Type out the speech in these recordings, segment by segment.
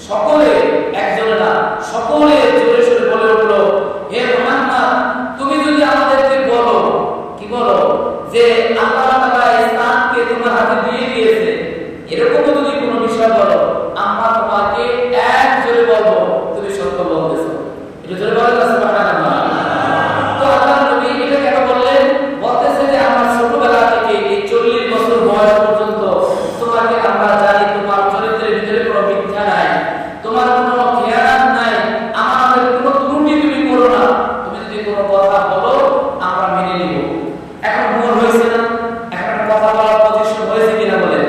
সকলে, একজনে না, সকলে জোরে সোরে বলে উঠল, হে মুহাম্মদ, তুমি যদি আমাদেরকে বলো, কি বলো, যে আল্লাহ তাআলা ইসলামকে তোমার হাতে দিয়ে দিয়েছে, এরকম যদি কোনো বিষয় বলো, আমরা তোমাকে এক জোরে বলবো তুমি সত্য বলতেছো। এটা জোরে বলেন না সুবহানাল্লাহ। তো আল্লাহ নবী এটা কেন বললেন? বলতেছে যে আমার ছোটবেলা থেকে এই 40 বছর বয়স পর্যন্ত তোমাকে আমরা জানি, তোমার চরিত্রের ভিতরে কোনো মিথ্যা নাই, তোমার কোনো খেয়াল নাই, আমাদের কোনো ত্রুটি তুমি করো না, তুমি যদি কোনো কথা বলো আমরা মেনে নিব। এখন মন হয়েছে না? এখন কথা বলার পজিশন হয়েছে কিনা বলেন?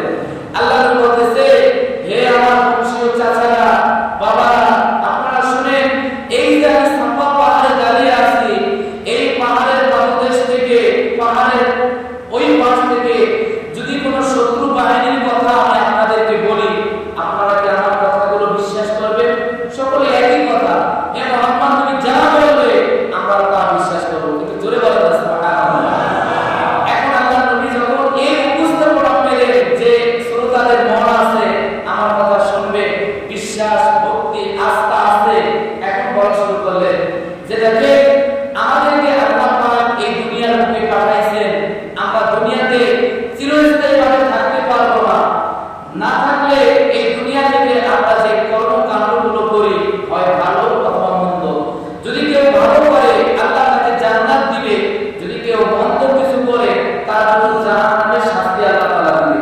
আল্লাহ বলতেছে, হে আমার বংশীয় চাচারা, বাবারা, আপনারা শুনেন, এই যে আমি সাফা পাহাড়ে দাঁড়িয়ে আছি, এই পাহাড়ের পাদদেশ থেকে, পাহাড়ের ওই পাশ থেকে যদি কোনো শত্রু বাহিনীর কথা আমি আপনাদেরকে বলি, আপনারা কি আমার কথাগুলো বিশ্বাস করবেন? সকলে একই কথা, হে মুহাম্মদ তুমি যা বলবে আমরা তা বিশ্বাস করব। কিন্তু জোরে বলেন না সুবহানাল্লাহ। এখন আল্লাহ নবী যখন এই উপস্থাপনা পেলেন যে শ্রোতাদের মন আছে আমার কথা শুনবে, বিশ্বাস, ভক্তি, আস্থা আছে, এখন বলা শুরু করলেন যে দেখে আমাদেরকে আল্লাহ পাক এই দুনিয়ার বুকে পাঠাইছেন, আমরা দুনিয়াতে চিরস্থায়ীভাবে থাকতে পারবো না, না থাকলে এই দুনিয়া থেকে আমরা যে কর্মকাণ্ডগুলো করি হয় ভালো অথবা মন্দ, যদি কেউ ভালো করে আল্লাহ তাকে জান্নাত দিবে, যদি কেউ মন্দ কিছু করে তার জন্য জাহান্নামের শাস্তি আল্লাহ তাআলা দিবে।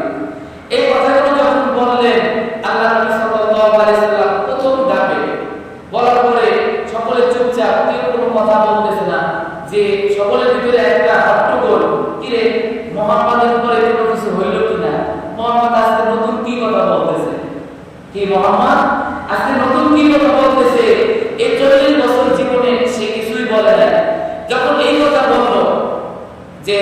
এই কথাগুলো যখন বললেন আল্লাহ নবী সাল্লাল্লাহু আলাইহি সাল্লাম প্রথম ধাপে বলার পরে সকলে চুপচাপ, কেউ কোনো কথা বলতেছে না, যে সকলের ভিতরে একটা হট্টগোল, কি রে মুহাম্মাদের উপরে কোনো কিছু হইল কিনা, মুহাম্মদ আজকে নতুন কি কথা বলতেছে, কি মুহাম্মদ আজকে নতুন কি কথা বলতেছে, এই 40 বছর জীবনে সে কিছুই বলে নাই। যখন এই কথা বলল যে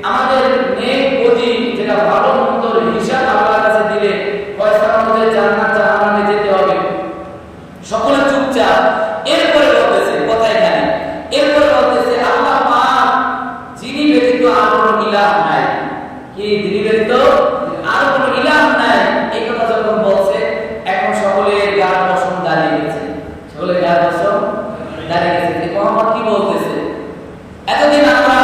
আমাদের নেক বদি যেটা ভালো মন্দর হিসাব আল্লাহর কাছে দিলে পয়সা আমাদের জান্নাত জাহান্নামে যেতে হবে, সকলে চুপচাপ। এরপরে বলতেছে কথা এখানে, এরপরে বলতেছে আল্লাহ পাক যিনি ব্যতীত আর কোনো ইলাহ নাই, কি যিনি ব্যতীত আর কোনো ইলাহ নাই, এই কথা যখন বলছে এখন সকলের গার পশম দাঁড়িয়ে গেছে, সকলের গার পশম দাঁড়িয়ে গেছে। মুহাম্মদ কি বলতেছে? এতদিন আমরা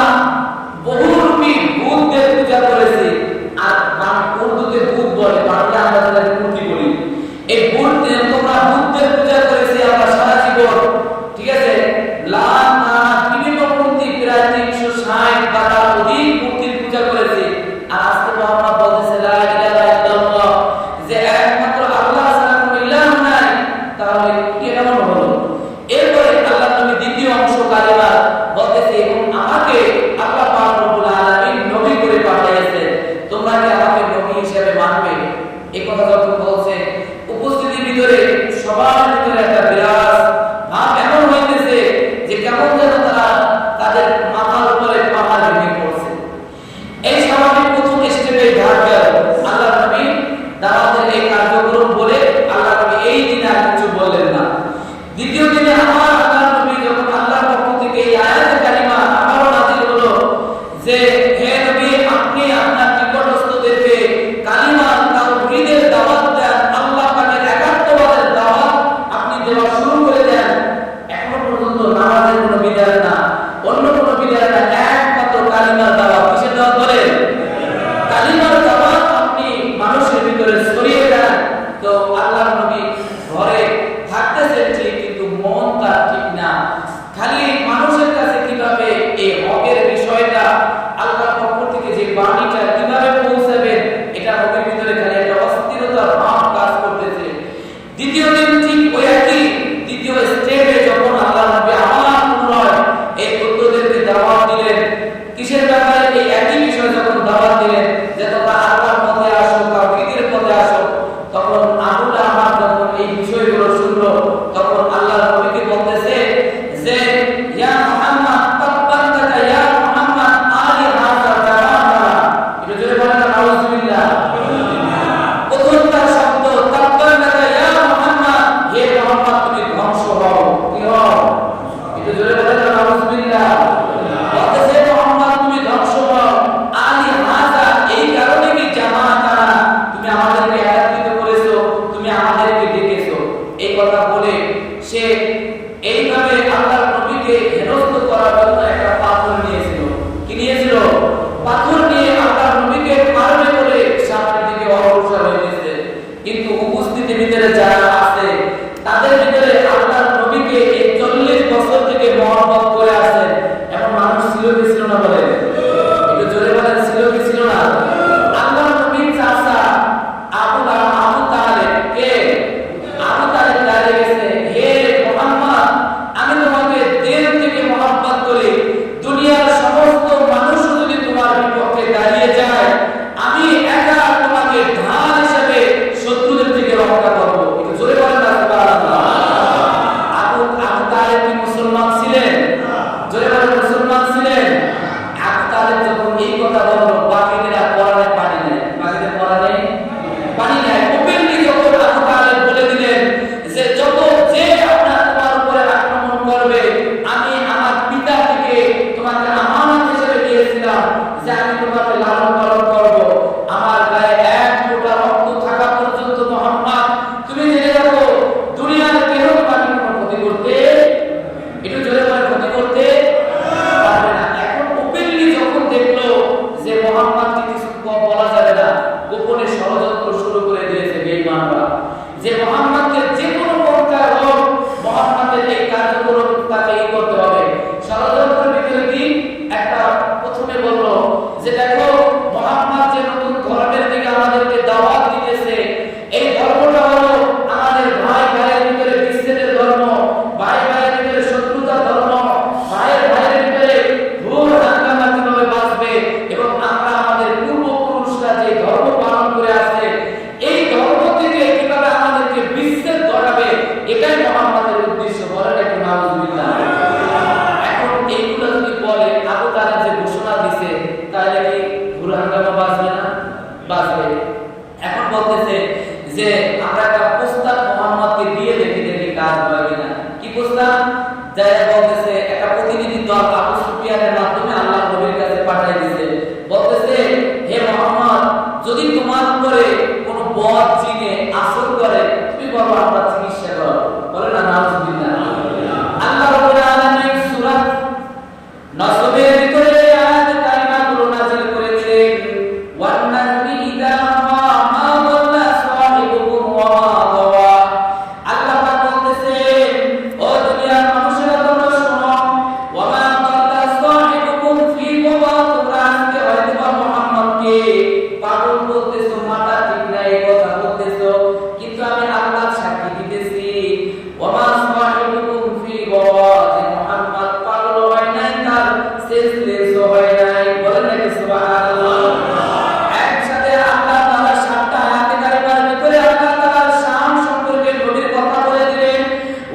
বহুরূপী ভূতদের পূজা করেছি, আর উর্দুতে ভূত বলে, বাংলা আমরা তাদের মূর্তি বলি, এই ভূতদের তোমরা ভূতদের পূজা করেছি আমরা সারা জীবন, ঠিক আছে, লাখ না বিভিন্ন মূর্তি প্রায় 360 বা তার অধিক মূর্তির পূজা করেছি, আর আজকে মুহাম্মদ বলতেছে লা ইলাহা ইল্লাল্লাহ, যে একমাত্র আল্লাহ ছাড়া কোনো ইলাহ নাই, তাহলে কি এমন হলো? এরপরে আল্লাহ নবী দ্বিতীয় অংশ কালিমা বলতেছে, এবং আমাকে আল্লাহ পাক রব্বুল আলামিন নবী করে পাঠিয়েছেন, তোমরা কি আমাকে নবী হিসেবে মানবে? এই কথা যখন বলছে উপস্থিতির ভিতরে সবার ভিতরে একটা বিরাজ ভাব এমন হইতেছে যে কেমন যেন তারা তাদের মাথার উপরে পাহাড় ভেঙে পড়ছে। এই স্বাভাবিক প্রথম স্টেপে ধার গেল আল্লাহ নবী দাওয়াতের এই কার্যক্রম বলে আল্লাহ নবী এই দিনে আর কিছু বললেন না। দ্বিতীয় দিনে আমার আল্লাহ নবী যখন আল্লাহর পক্ষ থেকে এই আয়াতে কারিমা আবারও নাযিল হলো যে হে নবী আপনি আপনার নিকটস্থদেরকে কালিমা তাওহীদের দাওয়াত দেন, আল্লাহ পাকের একাত্মবাদের দাওয়াত আপনি দেওয়া শুরু করে দেন। এখনো পর্যন্ত নামাজের কোনো বিধান না, অন্য কোনো বিধান না, একমাত্র কালিমার দাওয়াত। কিসের দাওয়াত বলেন? কালিমার দাওয়াত আপনি মানুষের ভিতরে ছড়িয়ে দেন। তো আল্লাহ নবী ঘরে থাকতেছেন ঠিক, কিন্তু মন তার ঠিক না, খালি মানুষের কাছে কিভাবে এই হকের বিষয়টা আল্লাহর পক্ষ থেকে যে বাণীটা কিভাবে পৌঁছাবেন, এটা হকের ভিতরে খালি একটা অস্থিরতার ভাব কাজ করতেছে। দ্বিতীয় দিন ঠিক ওই একই দ্বিতীয় স্টেপে যখন আল্লাহ নবী আবার পুনরায় এই বৌদ্ধদেরকে দাওয়াত দিলেন, কিসের ব্যাপারে? এই একই বিষয় যখন দাওয়াত দিলেন যে তোমরা আল্লাহর পথে আসো, তাওহীদের পথে আসো, তখন আবু লাহাব যখন এই বিষয়গুলো শুনলো, তখন আল্লাহ নবীকে বলতেছে যে ইয়া মুহাম্মদ তাব্বাতাকা ইয়া মুহাম্মদ আলি হাযা জামানা। এটা জোরে বলেন না নাউযুবিল্লাহ। প্রথমটা শব্দ তাব্বাতাকা ইয়া মুহাম্মদ, কথা বলে সে এইভাবে আল্লাহর নবীকে হেনস্থ করার জন্য একটা পাথর নিয়েছিল। কি নিয়েছিল? পাথর নিয়ে আল্লাহর নবীকে মারবে বলে সামনের দিকে অগ্রসর হয়েছে। কিন্তু উপস্থিতির ভিতরে যারা আছে তাদের ভিতরে আল্লাহর নবীকে ৪০ বছর থেকে মহব্বত করে আসে এমন মানুষ ছিল কি ছিল না? বলে একটু জোরে বলেন, ছিল কি ছিল না? আল্লাহর নবীর চাচা আবু তালেব, কে? আবু তালেব দাঁড়িয়ে গেছে, হে মুহাম্মদ, আমি তোমাকে দিল থেকে মহব্বত করি। দুনিয়ার সমস্ত মানুষ যদি তোমার বিপক্ষে দাঁড়িয়ে যায়, আমি একা তোমাকে ঢাল হিসেবে শত্রুদের থেকে রক্ষা করব। একটু জোরে বলেন না সুবহানাল্লাহ। আবু তালেব কি মুসলমান ছিলেন? জোরে বলেন, মুসলমান ছিলেন? আবু তালেব যখন এই কথা বলল, বাকিরা পরানে পানি নেয়। বাকিদের পরানে পানি নেয়। ওপেনলি যখন আবু তালেব বলে দিলেন যে যে তোমার উপরে আক্রমণ করবে, আমি আমার পিতা থেকে তোমাকে আমানত হিসেবে দিয়েছিলাম যে আমি তোমাকে লালন পালন করব। আমার গায়ে এক ফোঁটা রক্ত থাকা পর্যন্ত মুহাম্মদ তুমি জেনে রাখো, দুনিয়ার কেউ তোমাকে কোনো ক্ষতি করতে, একটু জোরে বলে, ক্ষতি করতে পারবে না। এখন ওপেনলি যখন দেখলো যে মুহাম্মদকে কিছু বলা যাবে না, গোপনে ষড়যন্ত্র শুরু করে দিয়েছে বেঈমানরা যে মুহাম্মদকে যে কোনো প্রকার হোক মুহাম্মদের এই কার্যক্রম তাকে করতে হবে। ষড়যন্ত্রের ভিতরে কি একটা প্রথমে বলল যে দেখো, মুহাম্মদ যে নতুন ধর্মের দিকে আমাদেরকে দাওয়াত দিতেছে, এই ধর্মটা হলো আমাদের ভাই ভাইয়ের ভিতরে বিচ্ছেদের ধর্ম, ভাই ভাইয়ের ভিতরে শত্রুতার ধর্ম, ভাইয়ের ভাইয়ের ভিতরে ভুল হাঙ্গামা কিভাবে বাঁচবে এবং আমরা আমাদের পূর্বপুরুষরা যে ধর্ম পালন করে আসছে এই ধর্ম থেকে কিভাবে আমাদেরকে বিচ্ছেদ ঘটাবে, এটাই মুহাম্মদের উদ্দেশ্য। বলেন একটু নাউযুবিল্লাহ। এখন এইগুলো যদি বলে, আবু তালেব যে ঘোষণা দিছে, তাহলে কি ভুল হাঙ্গামা বাঁচবে না? বাঁচবে। এখন বলতেছে যে আমরা একটা প্রস্তাব মুহাম্মদকে দিয়ে দেখি কাজ হয় কিনা। কি প্রস্তাব? যারা বলতেছে একটা প্রতিনিধি দল আবু সুফিয়ানের মাধ্যমে আল্লাহর নবীর কাছে পাঠিয়ে দিয়েছে, বলতেছে হে মুহাম্মদ, যদি তোমার উপরে কোনো বদ জিনে আসর করে, তুমি বলো আমরা চিকিৎসা করব। বলে না নাউযুবিল্লাহ। আল্লাহ রাব্বুল আলামিন সূরা নসবের ভিতরে আয়াত কারিমাগুলো নাযিল করেছেন, ওয়ান নাজমি ইযা হাওয়া মা দাল্লা সাহিবুকুম ওয়া মা গাওয়া। আল্লাহ পাক বলতেছেন, ও দুনিয়ার মানুষেরা তোমরা শোনো, ওয়া মা দাল্লা সাহিবুকুম ফি গাওয়া, তোমরা আজকে হয়তো মুহাম্মদকে পাগল বলতেছো, মাথা ঠিক নাই এই কথা বলতেছো, কিন্তু আমি আল্লাহ সাক্ষী দিতেছি, ওয়া মা সাহিবুকুম ফি গাওয়া, যে মুহাম্মদ পাগল হয় নাই, তার সেন্সলেস হয় নাই। বলেন না সুবহানাল্লাহ। একসাথে আল্লাহ তাআলা সাতটা আয়াতে কারিমার ভিতরে আল্লাহ তাআলার শান সম্পর্কে নবীর কথা বলে দিলেন,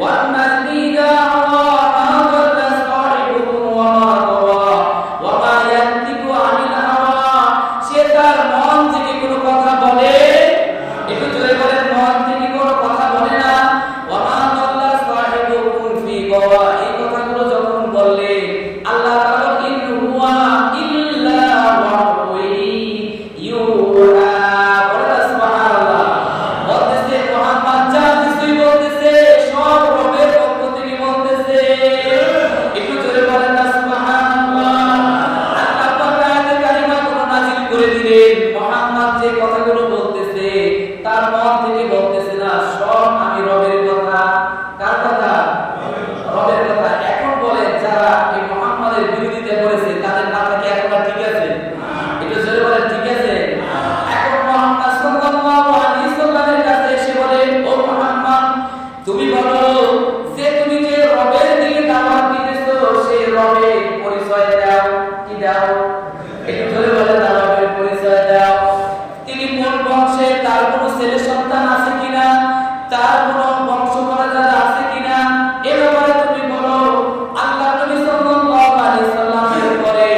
ওয়ান নাজমি ইযা হাওয়া মা দাল্লা সাহিবুকুম ওয়া মা গাওয়া ওয়া মা ইয়ানতিকু আনিল হাওয়া। সে তার মন থেকে কোনো কথা বলে, একটু জোরে বলেন, মন থেকে কোনো কথা বলে না। ওয়া মা দাল্লা সাহিবুকুম ফি গাওয়া, এই কথাগুলো যখন বললে আল্লাহ তাআলা ইন হুয়া ইল্লা ইউহা, বলেন সুবহানাল্লাহ। বলতেছে মুহাম্মদ যা কিছুই বলতেছে সব রবের পক্ষ থেকে বলতেছে। একটু জোরে বলেন না সুবহানাল্লাহ। আল্লাহ পাক আয়াতে কারিমাগুলো নাযিল করে দিলেন, মুহাম্মদ যে কথাগুলো বলতেছে তার মন থেকে বলতেছে না, সব আমি রবের কথা। কার কথা? রবের কথা। এখন বলেন, যারা এই মুহাম্মাদের বিরোধিতা করেছে তাদের মাথা কি এখনো ঠিক আছে? একটু জোরে বলেন, ঠিক আছে? এখন মুহাম্মদ সাল্লাল্লাহু আলাইহি সাল্লামের কাছে এসে বলে, ও মুহাম্মদ, তুমি বলো যে তুমি যে রবের দিকে দাওয়াত দিতেছো সেই রবের পরিচয় দাও। কি দাও? একটু জোরে বলেন, রবের পরিচয় দাও। তিনি কোন বংশে, তার কোনো ছেলে সন্তান আছে কিনা, তার কোনো বংশ মর্যাদা আছে কিনা, এ ব্যাপারে তুমি বলো। আল্লাহ নবী সাল্লাল্লাহু আলাইহি সাল্লামের পরে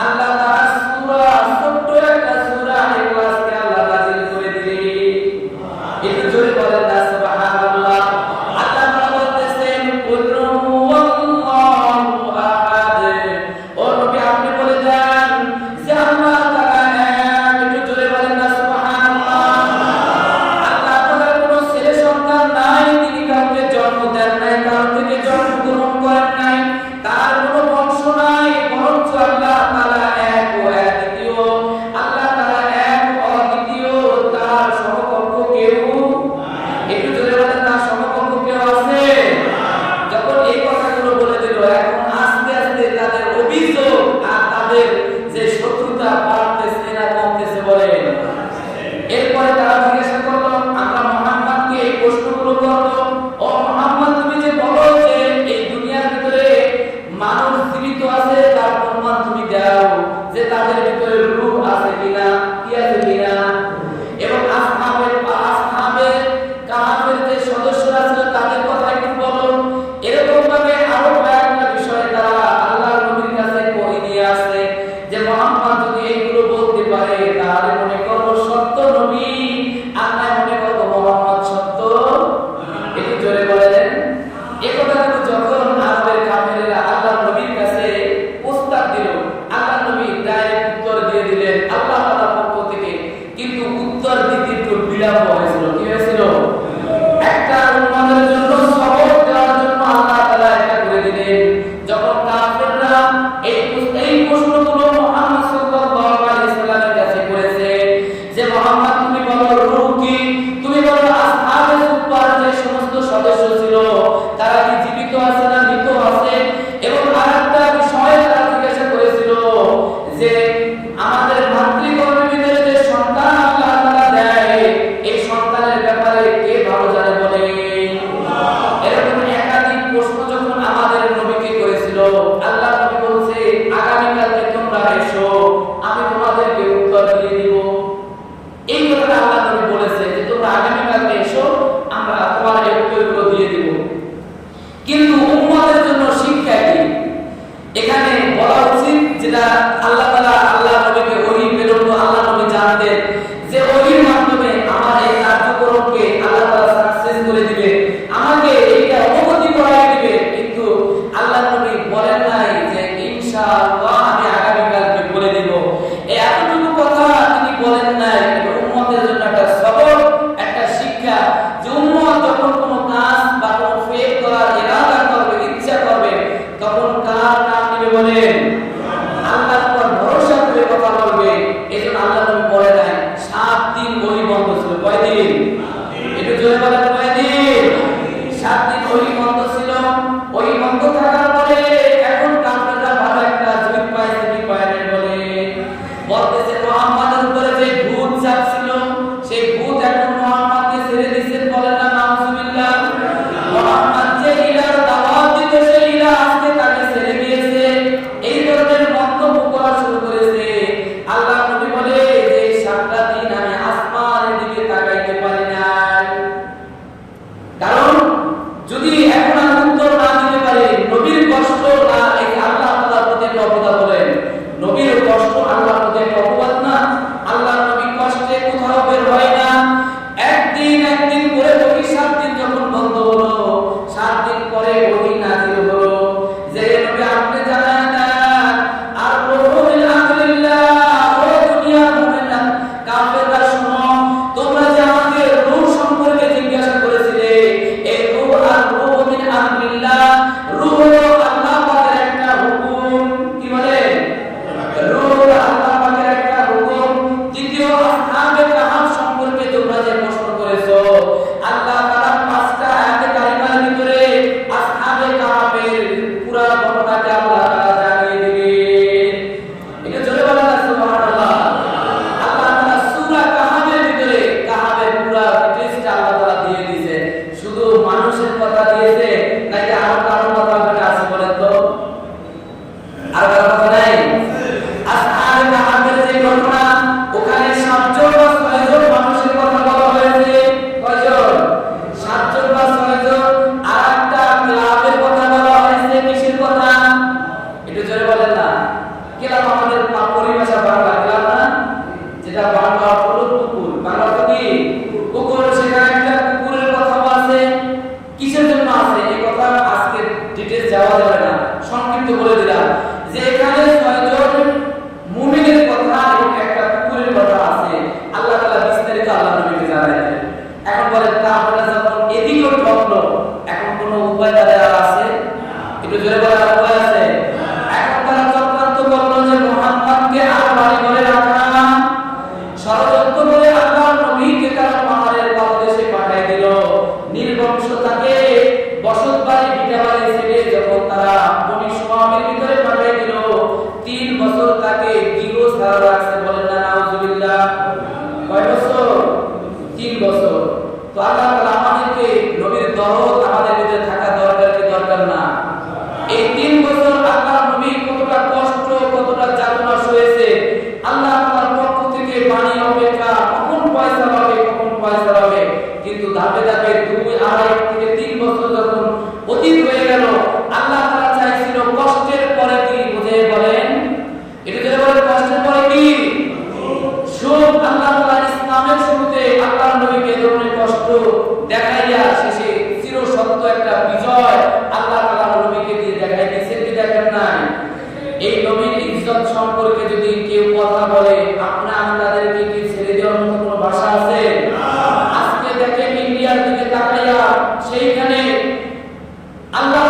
আল্লাহ তাআলা সূরা, ছোট্ট একটা সূরা ইখলাসকে আল্লাহ নাযিল করে দিলেন। একটু জোরে বলেন না সুবহানাল্লাহ। আল্লাহ তাআলা বলতেছেন, কুল হুয়াল্লাহু আহাদ। ও নবী আপনি বলে যান যে আল্লাহ তাআলা এক। একটু জোরে বলেন না সুবহানাল্লাহ। আল্লাহ তাআলার কোনো ছেলে সন্তান নাই, তিনি প্রশ্নগুলো করলো, ও মুহাম্মদ তুমি যে বলো যে এই দুনিয়ার ভিতরে মানুষ জীবিত আছে, তার প্রমাণ তুমি দাও যে তাদের ভিতরে রূহ আছে কিনা, কি আছে কিনা। এবং আসহাবে কাহাফের যে সদস্যরা ছিল তাদের কথা একটু বলো। এরকম ভাবে আরো কয়েকটা বিষয় তারা আল্লাহর নবীর কাছে কই নিয়ে আসে যে মুহাম্মদ যদি এগুলো বলতে পারে তাহলে মনে করবো সত্য নবী, আমরা মনে করবো মুহাম্মদ সত্য। একটু জোরে বলেন। এই কথাগুলো যখন আরবের কাফেররা আল্লাহর নবীর কাছে প্রস্তাব দিল, আল্লাহর নবী ডাইরেক্ট উত্তর দিয়ে দিলেন আল্লাহ তাআলার পক্ষ থেকে, কিন্তু উত্তর দিতে একটু বিলম্ব হয়েছিল। কি হয়েছিল? একটা উম্মতের জন্য সবক দেওয়ার জন্য আল্লাহ তাআলা এটা করে দিলেন। যখন কাফেররা এই প্রশ্নগুলো মুহাম্মদ সাল্লাল্লাহু আলাইহি সাল্লামের কাছে করেছে যে মুহাম্মদ তুমি বলো রূহ কি, তুমি বলো আসহাবে সুফার যে সমস্ত সদস্য ছিল তারা কি জীবিত আছে না মৃত আছে, এবং আরেকটা বিষয় তারা জিজ্ঞাসা করেছিল যে আমাদের মাতৃগর্ভের ভিতরে যে সন্তান আল্লাহ তাআলা দেয় এই সন্তানের ব্যাপারে কে ভালো জানে বলে। এরকম একাধিক প্রশ্ন যখন আমাদের নবীকে করেছিল, আল্লাহ নবী বলছে আগামীকালকে তোমরা এসো, আমি তোমাদেরকে উত্তর দিয়ে দিব। এই কথাটা আল্লাহ নবী বলেছে যে তোমরা আগামীকালকে এসো, আমরা তোমাদের উত্তরগুলো দিয়ে দিব। কিন্তু উম্মতের জন্য শিক্ষা কি এখানে বলা উচিত, যেটা আল্লাহ তাআলা আল্লাহ নবীকে ওহী প্রেরণ করে আল্লাহ নবী জানতেন যে ওহীর মাধ্যমে আমার এই কার্যক্রমকে আল্লাহ তাআলা সাকসেস করে দিবে, আমাকে এইটা অবগতি করাই দিবে। কিন্তু আল্লাহ নবী বলেন নাই যে ইনশাআল্লাহ আমি আগামীকালকে বলে দিব। এই এতটুকু কথা তিনি বলেন নাই। উম্মতের জন্য একটা সবক, একটা শিক্ষা যে উম্মত যখন কোনো কাজ বা কোনো ফেক করার ইরাদা করবে, ইচ্ছা করবে, তখন কার নাম নিবে বলেন? আল্লাহর উপর ভরসা করে কথা বলবে। এজন্য আল্লাহ নবী বলে নাই 7 দিন ওহী বন্ধ ছিল। কয় দিন? একটু জোরে বলেন কয় দিন? 7 দিন ওহী বন্ধ ছিল। ওহী বন্ধ থাকার পরে এখন কাফেররা ভালো একটা জুত পাইছে, কি পায় নাই বলে বলতেছে মুহাম্মাদের উপরে যে ভূত চাপছিল সেই ভূত এখন মুহাম্মাদকে ছেড়ে দিয়েছেন, বলেন না নাউজুবিল্লাহ। মুহাম্মদ যে ইলার দাওয়াত দিত সেই ইলা আজকে তাকে ছেড়ে দিয়েছে, এই ধরনের মন্তব্য করা শুরু করেছে। আল্লাহ নবী বলে যে 7টা দিন আমি আসমানের দিকে তাকাইতে পারি নাই, কারণ যদি এখন আমি উত্তর না দিতে পারি নবীর কষ্ট না, এই আল্লাহ তাআলার প্রতি একটা অপবাদ বলেন, নবীর কষ্ট আল্লাহর প্রতি একটা অপবাদ না। আল্লাহ নবী কষ্টে কোথাও বের হয় না। একদিন করে ওহী 7 দিন যখন বন্ধ হলো, 7 দিন পরে ওহী নাযিল হলো যে নবী আপনি জানান দেন আর রূহুল আমিনিল্লাহ, ও দুনিয়ার মুমিনরা কাফেররা শুনো, তোমরা যে আমাকে রূহ সম্পর্কে জিজ্ঞাসা করেছিলে, এই রূহ আর রূহ মিন আমিনিল্লাহ, রূহ হলো আল্লাহ পাকের একটা হুকুম। কি বলে? রূহ আল্লাহ পাকের একটা হুকুম। দ্বিতীয় আসহাবে কাহাফ সম্পর্কে তোমরা যে প্রশ্ন করেছো, আল্লাহ তাআলা 5টা আয়াতে কারিমার ভিতরে আসহাবে কাহাফের পুরো ঘটনাটা আল্লাহ তাআলা জানিয়ে দিবেন। এটা জোরে বলেন না সুবহানাল্লাহ। আল্লাহ তাআলা সূরা কাহাফের ভিতরে কাহাফের পুরো ডিটেইলসটা আল্লাহ তাআলা দিয়ে দিয়েছে। শুধু মানুষের কথা দিয়েছে নাকি আরো কারো কথা ওখানে আছে বলেন তো? আর কারো কথা নাই? আসহাবে কাহাফের যে ঘটনা, ওখানে 7 জন বা 6 জন মানুষের কথা বলা হয়েছে। কয়জন? 7 জন বা 6 জন। আর একটা ক্লাবের কথা বলা হয়েছে। কিসের কথা? একটু জোরে বলেন না। ক্লাব আমাদের পরিভাষা বাংলা ক্লাব না, যেটা বাংলা হলো কুকুর। বাংলা তো কি কুকুর, সেখানে একটা কুকুরের কথা আছে। কিসের জন্য আছে এই কথা আজকে ডিটেইলস যাওয়া যাবে না, সংক্ষিপ্ত বলে দিলাম যে এখানে 6 জন মুমিনের কথা এবং একটা কুকুরের কথা আছে। আল্লাহ তাআলা বিস্তারিত আল্লাহ নবীকে জানালেন। এখন বলেন কাফেররা যখন এদিকেও ঠকলো, এখন কোনো উপায় তাদের আর আছে? একটু জোরে বলার উপায় আছে? এখন তারা চক্রান্ত করলো যে মুহাম্মদকে আর বাড়ি ঘরে রাখা, ষড়যন্ত্র করে আল্লাহ নবীকে তারা পাহাড়ের পাদদেশে পাঠিয়ে দিল। নির্বংশতাকে বসত বাড়ি ভিটা বাড়ি ছেড়ে যখন তারা বনি সুমামের ভিতরে পাঠিয়ে দিল, 3 বছর তাকে গৃহ ছাড়া রাখছে। বলেন না নাউজুবিল্লাহ। কয় বছর? 3 বছর। তো আল্লাহ তাআলা আমাদেরকে যাইয়া সেইখানে আল্লাহ